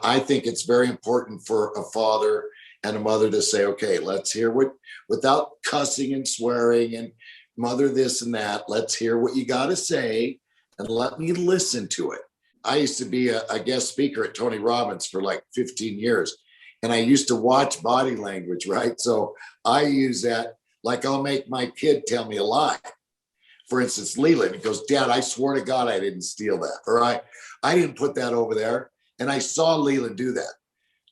I think it's very important for a father and a mother to say, okay, let's hear without cussing and swearing and mother this and that, let's hear what you got to say and let me listen to it. I used to be a guest speaker at Tony Robbins for like 15 years. And I used to watch body language, right? So I use that, like I'll make my kid tell me a lie. For instance, Leland, he goes, Dad, I swear to God, I didn't steal that. Or I didn't put that over there. And I saw Leland do that.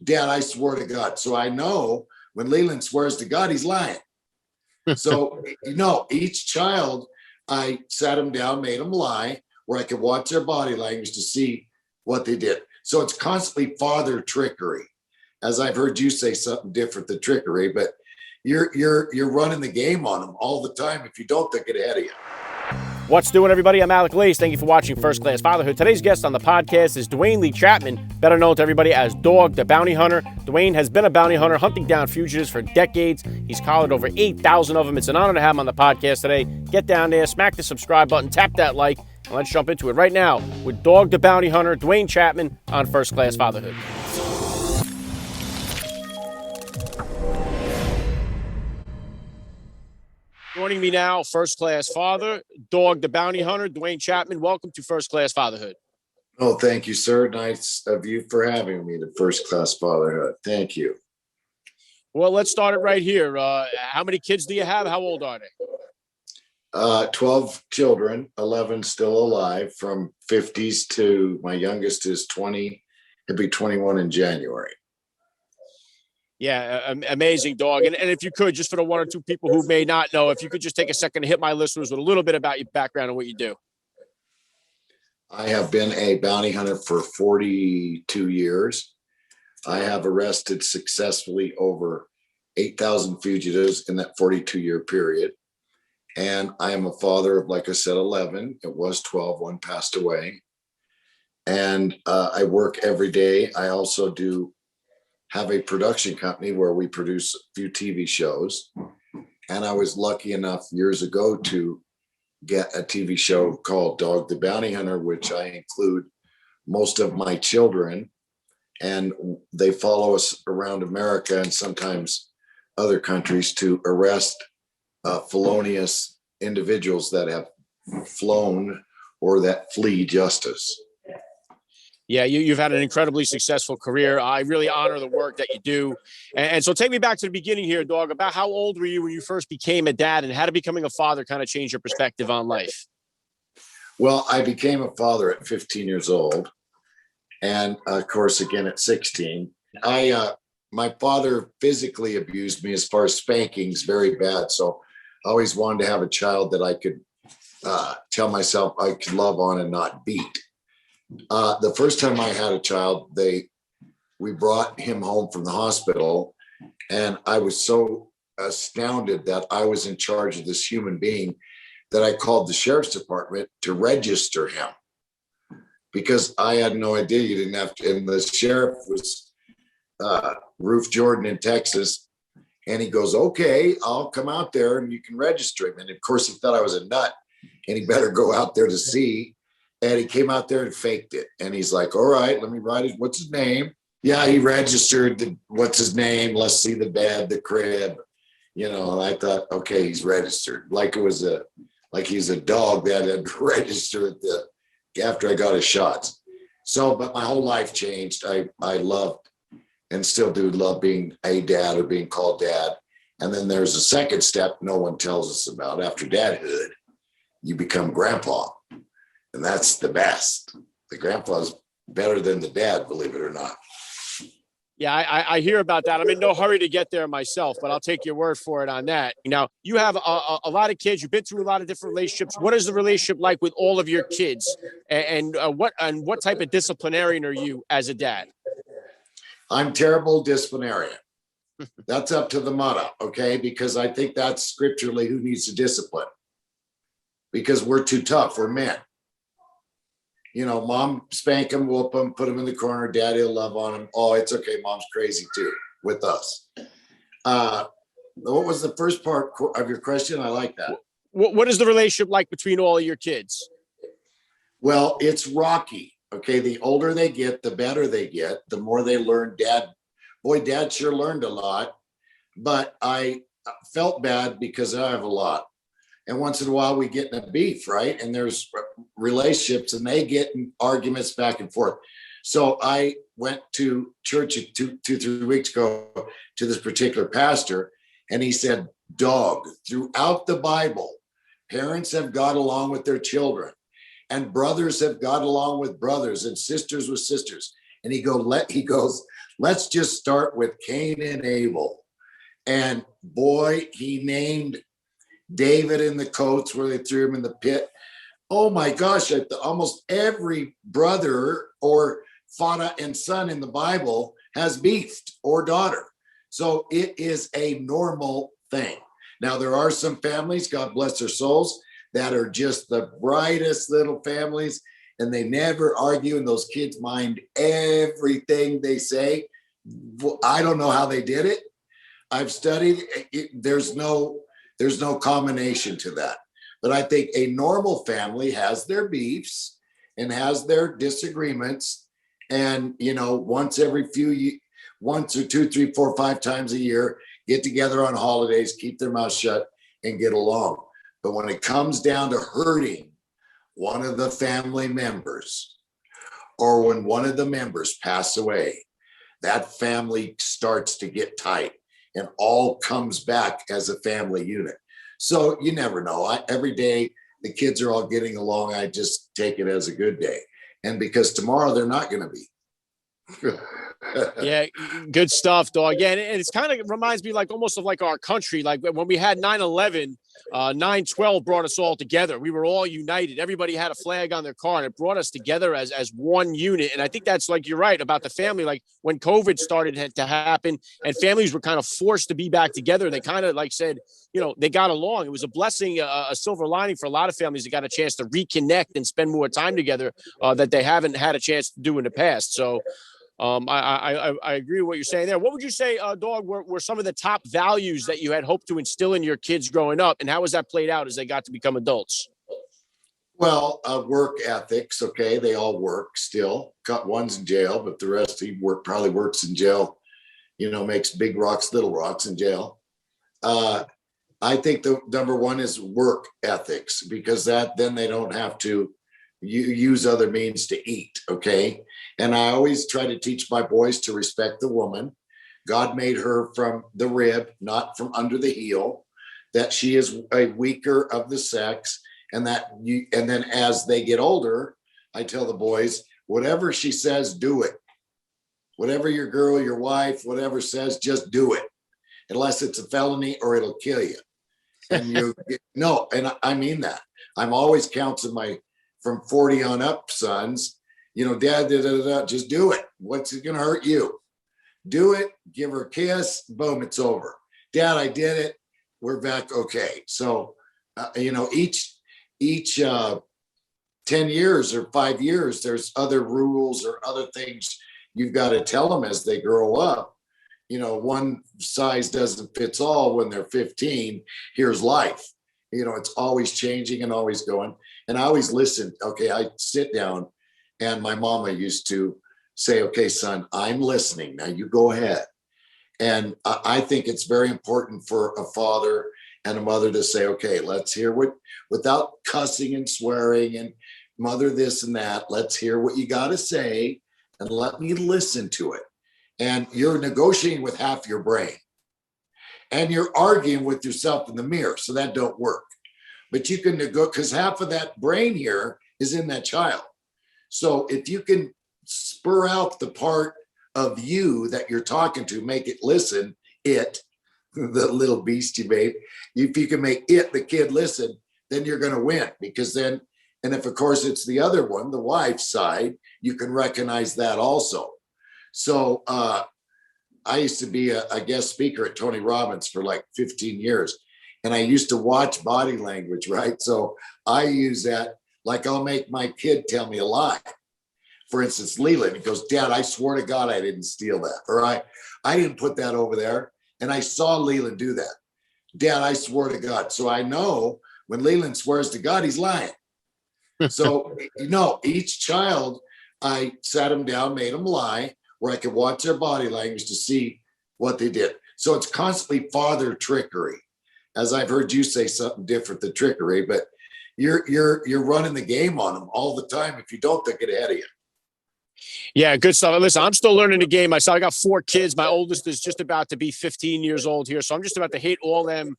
Dad, I swear to God. So I know when Leland swears to God, he's lying. So, each child, I sat them down, made them lie, where I could watch their body language to see what they did. So it's constantly father trickery. As I've heard you say something different than trickery, but you're running the game on them all the time. If you don't, they'll get ahead of you. What's doing, everybody? I'm Alec Lace. Thank you for watching First Class Fatherhood. Today's guest on the podcast is Duane Lee Chapman, better known to everybody as Dog the Bounty Hunter. Duane has been a bounty hunter, hunting down fugitives for decades. He's collared over 8,000 of them. It's an honor to have him on the podcast today. Get down there, smack the subscribe button, tap that like, and let's jump into it right now with Dog the Bounty Hunter, Duane Chapman on First Class Fatherhood. Joining me now, First Class Father, Dog the Bounty Hunter, Duane Chapman. Welcome to First Class Fatherhood. Oh, thank you, sir. Nice of you for having me to First Class Fatherhood. Thank you. Well, let's start it right here. How many kids do you have? How old are they? 12 children, 11 still alive, from 50s to my youngest is 20. He'll be 21 in January. Yeah, amazing, Dog. And if you could, just for the one or two people who may not know, if you could just take a second to hit my listeners with a little bit about your background and what you do. I have been a bounty hunter for 42 years. I have arrested successfully over 8,000 fugitives in that 42-year period. And I am a father of, like I said, 11. It was 12. One passed away. And I work every day. I also have a production company where we produce a few TV shows. And I was lucky enough years ago to get a TV show called Dog the Bounty Hunter, which I include most of my children. And they follow us around America and sometimes other countries to arrest felonious individuals that have flown or that flee justice. Yeah, you've had an incredibly successful career. I really honor the work that you do. And so take me back to the beginning here, Dog, about how old were you when you first became a dad, and how did becoming a father kind of change your perspective on life? Well, I became a father at 15 years old. And of course, again, at 16, my father physically abused me as far as spankings, very bad. So I always wanted to have a child that I could tell myself I could love on and not beat. The first time I had a child, we brought him home from the hospital, and I was so astounded that I was in charge of this human being that I called the sheriff's department to register him, because I had no idea you didn't have to. And the sheriff was Roof Jordan in Texas, and he goes, "Okay, I'll come out there and you can register him." And of course, he thought I was a nut, and he better go out there to see. And he came out there and faked it. And he's like, "All right, let me write it. What's his name?" Yeah, he registered what's his name? Let's see the bed, the crib, And I thought, okay, he's registered. Like he's a dog that had registered after I got his shots. So, but my whole life changed. I loved and still do love being a dad or being called dad. And then there's a second step no one tells us about. After dadhood, you become grandpa. And that's the best. The grandpa's better than the dad, believe it or not. Yeah, I hear about that. I'm in no hurry to get there myself, but I'll take your word for it on that. Now, you have a lot of kids. You've been through a lot of different relationships. What is the relationship like with all of your kids? And what type of disciplinarian are you as a dad? I'm terrible disciplinarian. That's up to the mother, okay? Because I think that's scripturally who needs to discipline. Because we're too tough. We're men. Mom spank him, whoop him, put him in the corner. Daddy will love on him. Oh, it's okay. Mom's crazy too with us. What was the first part of your question? I like that. What is the relationship like between all of your kids? Well, it's rocky. Okay, the older they get, the better they get, the more they learn. Dad sure learned a lot, but I felt bad because I have a lot. And once in a while we get in a beef, right? And there's relationships and they get in arguments back and forth. So I went to church 3 weeks ago to this particular pastor, and he said, dog, throughout the Bible, parents have got along with their children, and brothers have got along with brothers, and sisters with sisters. And he goes, let's just start with Cain and Abel. And boy, he named David in the coats where they threw him in the pit. Oh my gosh, almost every brother or father and son in the Bible has beefed or daughter. So it is a normal thing. Now, there are some families, God bless their souls, that are just the brightest little families, and they never argue, and those kids mind everything they say. I don't know how they did it. I've studied it. There's no combination to that. But I think a normal family has their beefs and has their disagreements. And, once or two, three, four, 5 times a year, get together on holidays, keep their mouth shut and get along. But when it comes down to hurting one of the family members, or when one of the members pass away, that family starts to get tight and all comes back as a family unit. So you never know. Every day the kids are all getting along. I just take it as a good day. And because tomorrow they're not going to be. Yeah, good stuff, dog. Yeah, and it's kind of reminds me almost of our country. Like when we had 9/11, 9/12 brought us all together. We were all united. Everybody had a flag on their car, and it brought us together as one unit. And I think that's you're right about the family. Like when COVID started to happen and families were kind of forced to be back together, they kind of said, they got along. It was a blessing, a silver lining for a lot of families that got a chance to reconnect and spend more time together that they haven't had a chance to do in the past. So I agree with what you're saying there. What would you say, dog, were some of the top values that you had hoped to instill in your kids growing up, and how has that played out as they got to become adults? Well, work ethics. Okay, they all work still. One's in jail, but the rest probably works in jail. Makes big rocks, little rocks in jail. I think the number one is work ethics, because then they don't have to use other means to eat. Okay. And I always try to teach my boys to respect the woman. God made her from the rib, not from under the heel, that she is a weaker of the sex. And then as they get older, I tell the boys, whatever she says, do it. Whatever your girl, your wife, whatever says, just do it. Unless it's a felony or it'll kill you. And no, and I mean that. I'm always counseling from 40 on up sons, dad, just do it. What's it going to hurt you? Do it, give her a kiss, boom, it's over. Dad, I did it. We're back. Okay. So, each 10 years or 5 years, there's other rules or other things you've got to tell them as they grow up. One size doesn't fit all when they're 15. Here's life. It's always changing and always going. And I always listen. Okay, I sit down, and my mama used to say, okay, son, I'm listening. Now you go ahead. And I think it's very important for a father and a mother to say, okay, let's hear without cussing and swearing and mother this and that. Let's hear what you got to say and let me listen to it. And you're negotiating with half your brain, and you're arguing with yourself in the mirror. So that don't work. But you can negotiate, because half of that brain here is in that child. So if you can spur out the part of you that you're talking to, make it listen, the little beast you made, if you can make the kid listen, then you're going to win. Because then, and if of course it's the other one, the wife's side, you can recognize that also. So I used to be a guest speaker at Tony Robbins for 15 years. And I used to watch body language, right? So I use that, I'll make my kid tell me a lie. For instance, Leland, he goes, Dad, I swear to God, I didn't steal that. Or I didn't put that over there. And I saw Leland do that. Dad, I swear to God. So I know when Leland swears to God, he's lying. So, each child I sat them down, made them lie, where I could watch their body language to see what they did. So it's constantly father trickery. As I've heard you say something different than trickery, but you're running the game on them all the time. If you don't, they'll get ahead of you. Yeah, good stuff. Listen, I'm still learning the game myself. I got 4 kids. My oldest is just about to be 15 years old here. So I'm just about to hit all them,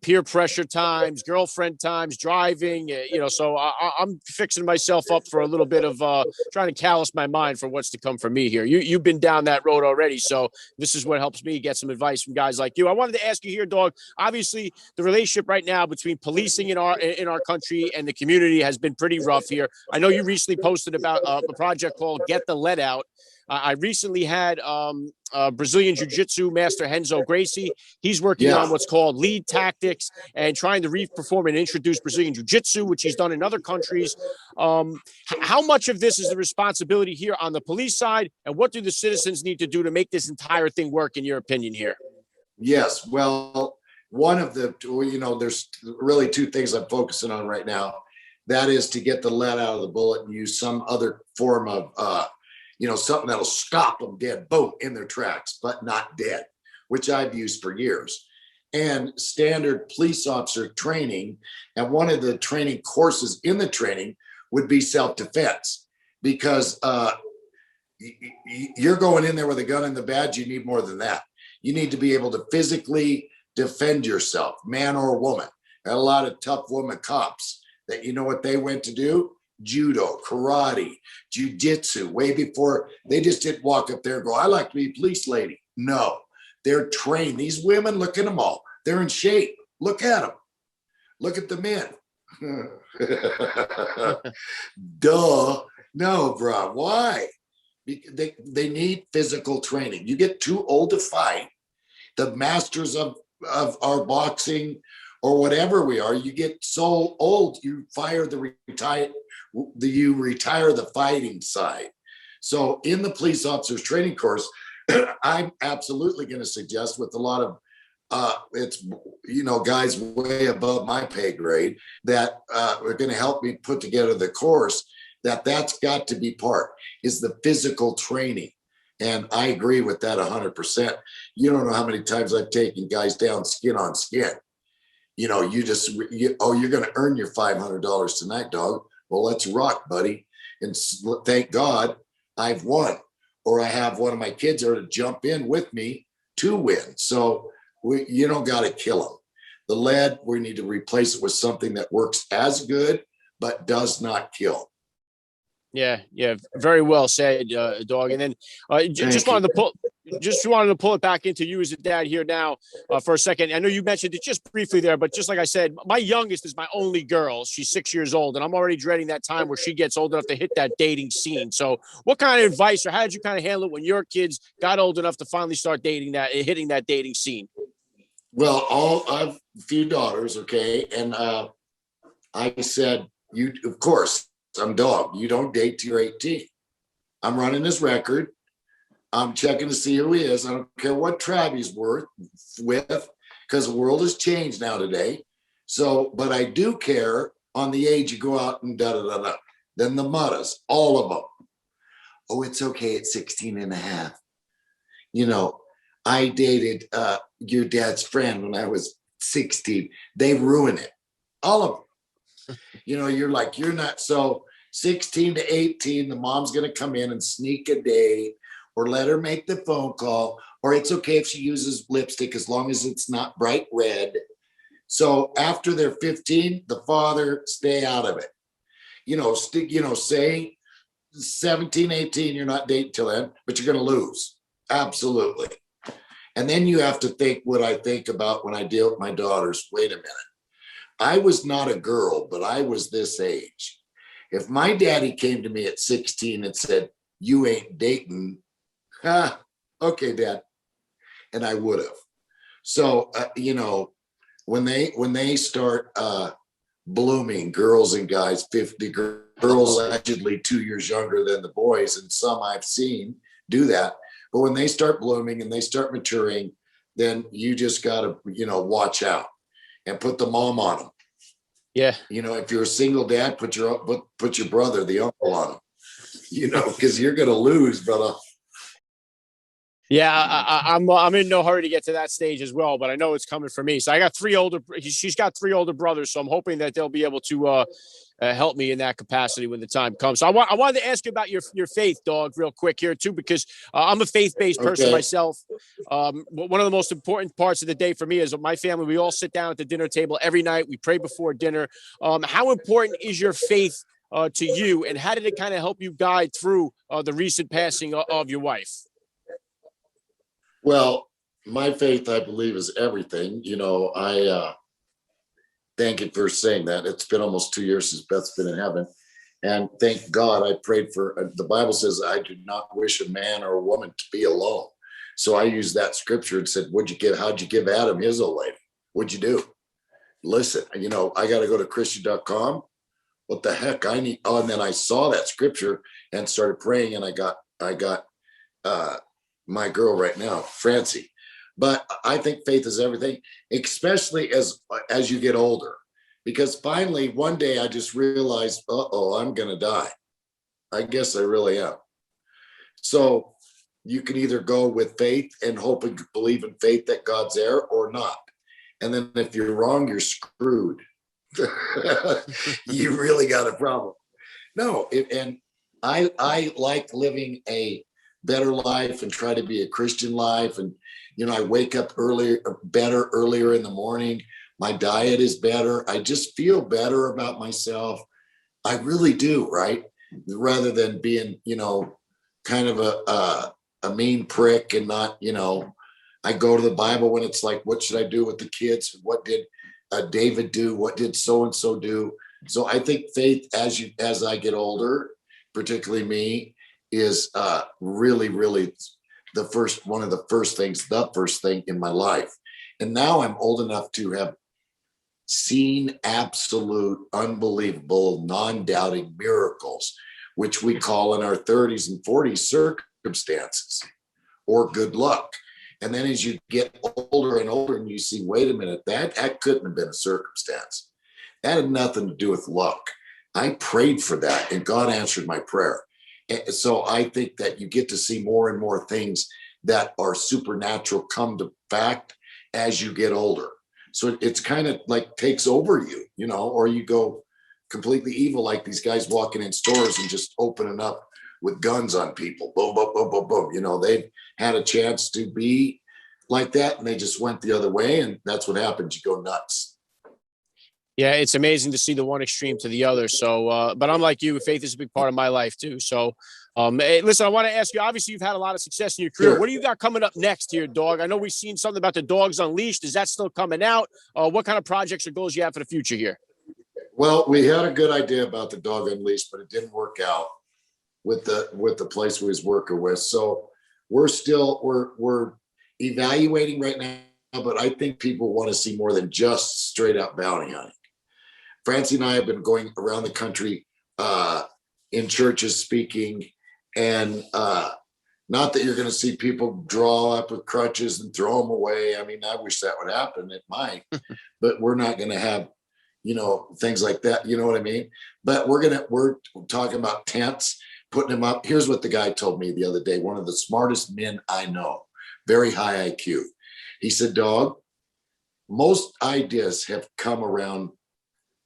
peer pressure times, girlfriend times, driving, so I'm fixing myself up for a little bit of trying to callous my mind for what's to come for me here. You've been down that road already. So this is what helps me get some advice from guys like you. I wanted to ask you here, dog, obviously the relationship right now between policing in our country and the community has been pretty rough here. I know you recently posted about a project called Get the Lead Out. I recently had Brazilian Jiu-Jitsu master Renzo Gracie. He's working on what's called lead tactics and trying to reform and introduce Brazilian Jiu-Jitsu, which he's done in other countries. How much of this is the responsibility here on the police side, and what do the citizens need to do to make this entire thing work, in your opinion, here? Yes. Well, one of the, there's really 2 things I'm focusing on right now. That is to get the lead out of the bullet and use some other form of, something that'll stop them dead, boom, in their tracks, but not dead, which I've used for years. And standard police officer training. And one of the training courses in the training would be self-defense, because you're going in there with a gun and the badge. You need more than that. You need to be able to physically defend yourself, man or woman. And a lot of tough woman cops that, what they went to do? Judo, karate, jiu-jitsu, way before. They just didn't walk up there and go, I like to be a police lady. No, they're trained. These women, look at them all. They're in shape. Look at them. Look at the men. Duh. No, bro. Why? They need physical training. You get too old to fight. The masters of our boxing or whatever we are, you get so old, you retire the fighting side. So in the police officers training course, I'm absolutely going to suggest, with a lot of it's guys way above my pay grade that are going to help me put together the course, that's got to be part, is the physical training. And I agree with that 100%. You don't know how many times I've taken guys down skin on skin. You're going to earn your $500 tonight, dog. Well, let's rock, buddy. And thank God I've won, or I have one of my kids there to jump in with me to win. So you don't got to kill them. The lead, we need to replace it with something that works as good, but does not kill. Yeah, very well said, dog. And then just wanted to pull it back into you as a dad here now for a second. I know you mentioned it just briefly there, but just like I said, my youngest is my only girl. She's 6 years old, and I'm already dreading that time where she gets old enough to hit that dating scene. So what kind of advice, or how did you kind of handle it when your kids got old enough to finally start hitting that dating scene? Well, I have a few daughters, okay? And I said, of course, I'm dog. You don't date till you're 18. I'm running his record. I'm checking to see who he is. I don't care what tribe he's with, because the world has changed now today. So, but I do care on the age you go out and da-da-da-da. Then the mutters, all of them. Oh, it's okay at 16 and a half. I dated your dad's friend when I was 16. They ruin it. All of them. You're not. So 16 to 18, the mom's going to come in and sneak a date, or let her make the phone call, or it's okay if she uses lipstick as long as it's not bright red. So after they're 15, the father, stay out of it. Say 17, 18, you're not dating till then, but you're going to lose. Absolutely. And then you have to think what I think about when I deal with my daughters. Wait a minute. I was not a girl, but I was this age. If my daddy came to me at 16 and said, you ain't dating, okay, Dad. And I would have. So, when they start blooming, girls and guys, 50 girls allegedly 2 years younger than the boys, and some I've seen do that. But when they start blooming and they start maturing, then you just got to, watch out. And put the mom on them. Yeah. If you're a single dad, put your brother, the uncle, on them. because you're going to lose, brother. Yeah, I'm in no hurry to get to that stage as well, but I know it's coming for me. So I got she's got 3 older brothers, so I'm hoping that they'll be able to help me in that capacity when the time comes. So I wanted to ask you about your faith, dog, real quick here too, because I'm a faith-based person myself. One of the most important parts of the day for me is my family. We all sit down at the dinner table every night. We pray before dinner. How important is your faith to you, and how did it kind of help you guide through the recent passing of your wife? Well, my faith, I believe, is everything. I thank you for saying that. It's been almost 2 years since Beth's been in heaven. And thank God I prayed for, the Bible says, I do not wish a man or a woman to be alone. So I used that scripture and said, how'd you give Adam his old lady? What'd you do? Listen, I got to go to Christian.com. What the heck? And then I saw that scripture and started praying, and I got my girl right now, Francie. But I think faith is everything, especially as you get older, because finally one day I just realized, I'm going to die. I guess I really am. So you can either go with faith and hope and believe in faith that God's there, or not. And then if you're wrong, you're screwed. You really got a problem. No, and I like living a better life and try to be a Christian life. And, I wake up earlier in the morning. My diet is better. I just feel better about myself. I really do, right? Rather than being, kind of a mean prick and not, I go to the Bible when it's like, what should I do with the kids? What did David do? What did so-and-so do? So I think faith as I get older, particularly me, is really, really the first thing in my life. And now I'm old enough to have seen absolute, unbelievable, non-doubting miracles, which we call in our 30s and 40s circumstances or good luck. And then as you get older and older and you see, wait a minute, that couldn't have been a circumstance. That had nothing to do with luck. I prayed for that and God answered my prayer. And so I think that you get to see more and more things that are supernatural come to fact as you get older. So it's kind of like takes over you, or you go completely evil, like these guys walking in stores and just opening up with guns on people. Boom, boom, boom, boom, boom. They've had a chance to be like that and they just went the other way. And that's what happens. You go nuts. Yeah, it's amazing to see the one extreme to the other. So, but I'm like you, faith is a big part of my life too. So, hey, listen, I want to ask you, obviously you've had a lot of success in your career. Sure. What do you got coming up next here, dog? I know we've seen something about the Dogs Unleashed. Is that still coming out? What kind of projects or goals you have for the future here? Well, we had a good idea about the Dog Unleashed, but it didn't work out with the place we was working with. So we're evaluating right now, but I think people want to see more than just straight up bounty hunting. Francie and I have been going around the country in churches speaking, and not that you're going to see people draw up with crutches and throw them away. I mean, I wish that would happen. It might, but we're not going to have, things like that. You know what I mean? But we're talking about tents, putting them up. Here's what the guy told me the other day. One of the smartest men I know, very high IQ. He said, dog, most ideas have come around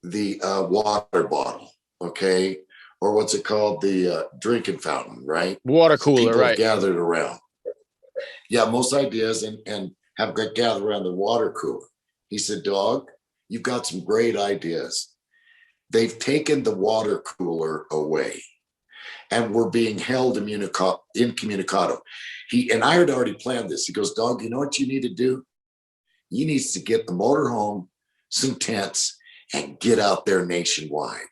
the water bottle, okay? Or what's it called? The drinking fountain, right? Water cooler, people right? Have gathered around. Yeah, most ideas and have gathered around the water cooler. He said, dog, you've got some great ideas. They've taken the water cooler away and we're being held incommunicado. He and I had already planned this. He goes, dog, you know what you need to do? You need to get the motorhome, some tents, and get out there nationwide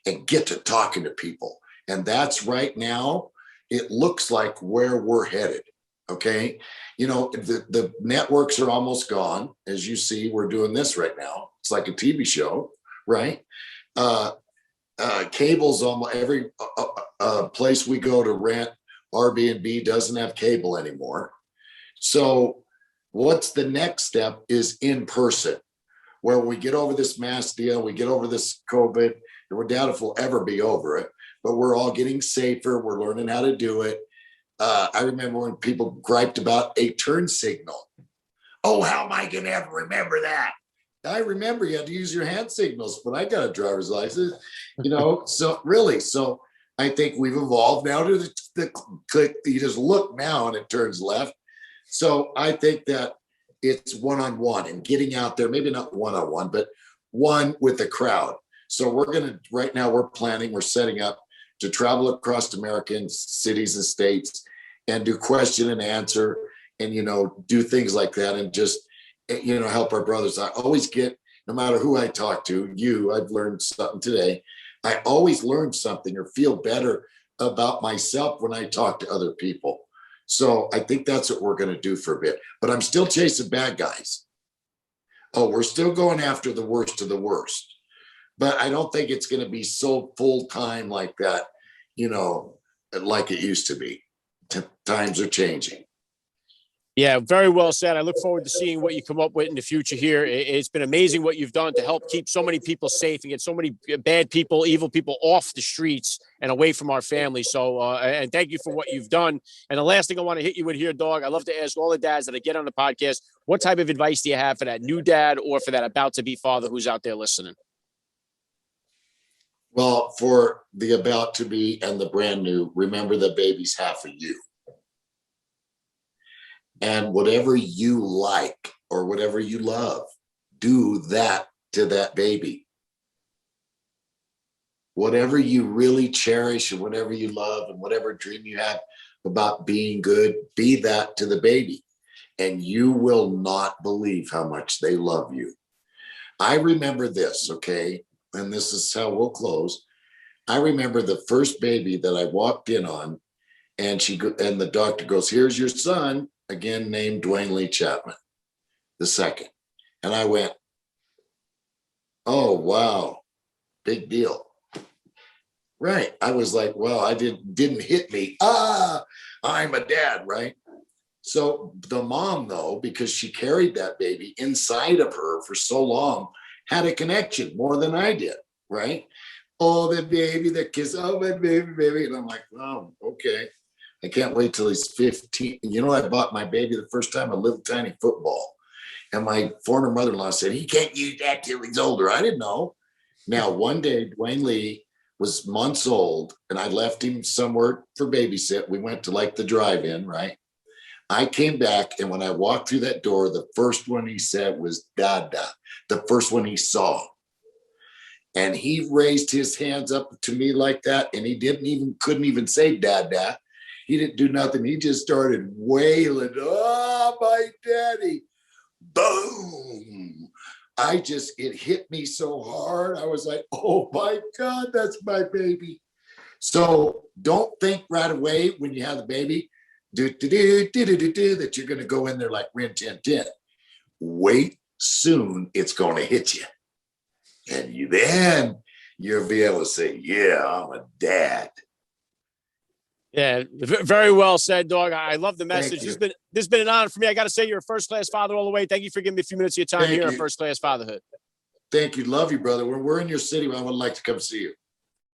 and get to talking to people. And that's right now, it looks like where we're headed. Okay. The networks are almost gone. As you see, we're doing this right now. It's like a TV show, right? Cable's almost every place we go to rent Airbnb doesn't have cable anymore. So what's the next step is in person, where we get over this mass deal, we get over this COVID, and we're doubtful if we'll ever be over it. but we're all getting safer. We're learning how to do it. I remember when people griped about a turn signal. Oh, how am I going to ever remember that? I remember you had to use your hand signals when I got a driver's license, so really, I think we've evolved now to the click. You just look now and it turns left. So I think that it's one-on-one and getting out there, maybe not one-on-one, but one with the crowd. So right now we're setting up to travel across American cities and states and do question and answer and, do things like that and just, help our brothers. I always get, no matter who I talk to, I've learned something today. I always learn something or feel better about myself when I talk to other people. So I think that's what we're going to do for a bit, but I'm still chasing bad guys. Oh, we're still going after the worst of the worst, but I don't think it's going to be so full time like that, like it used to be. Times are changing. Yeah, very well said. I look forward to seeing what you come up with in the future here. It's been amazing what you've done to help keep so many people safe and get so many bad people, evil people off the streets and away from our families. So, and thank you for what you've done. And the last thing I want to hit you with here, dog, I love to ask all the dads that I get on the podcast, what type of advice do you have for that new dad or for that about to be father who's out there listening? Well, for the about to be and the brand new, remember the baby's half of you. And whatever you like or whatever you love, do that to that baby. Whatever you really cherish and whatever you love and whatever dream you have about being good, be that to the baby. And you will not believe how much they love you. I remember this, okay? And this is how we'll close. I remember the first baby that I walked in on, and the doctor goes, "Here's your son," again named Duane Lee Chapman, the second. And I went, "Oh, wow, big deal." Right. I was like, well, I didn't hit me. I'm a dad, right? So the mom, though, because she carried that baby inside of her for so long, had a connection more than I did, right? Oh, the baby, the kiss, oh, my baby. And I'm like, oh, okay. I can't wait till he's 15. I bought my baby the first time a little tiny football. And my former mother-in-law said, he can't use that till he's older. I didn't know. Now, one day, Duane Lee was months old, and I left him somewhere for babysit. We went to like the drive-in, right? I came back, and when I walked through that door, the first one he said was Dada, the first one he saw. And he raised his hands up to me like that, and he couldn't even say Dada. He didn't do nothing. He just started wailing, "Oh, my daddy." Boom. It hit me so hard. I was like, oh my God, that's my baby. So don't think right away when you have the baby, that you're going to go in there like Rin Tin Tin. Wait, soon it's going to hit you. And then you'll be able to say, yeah, I'm a dad. Yeah, very well said, dog. I love the message. This has been an honor for me. I got to say, you're a first-class father all the way. Thank you for giving me a few minutes of your time here at First Class Fatherhood. Thank you. Love you, brother. When we're in your city, I would like to come see you.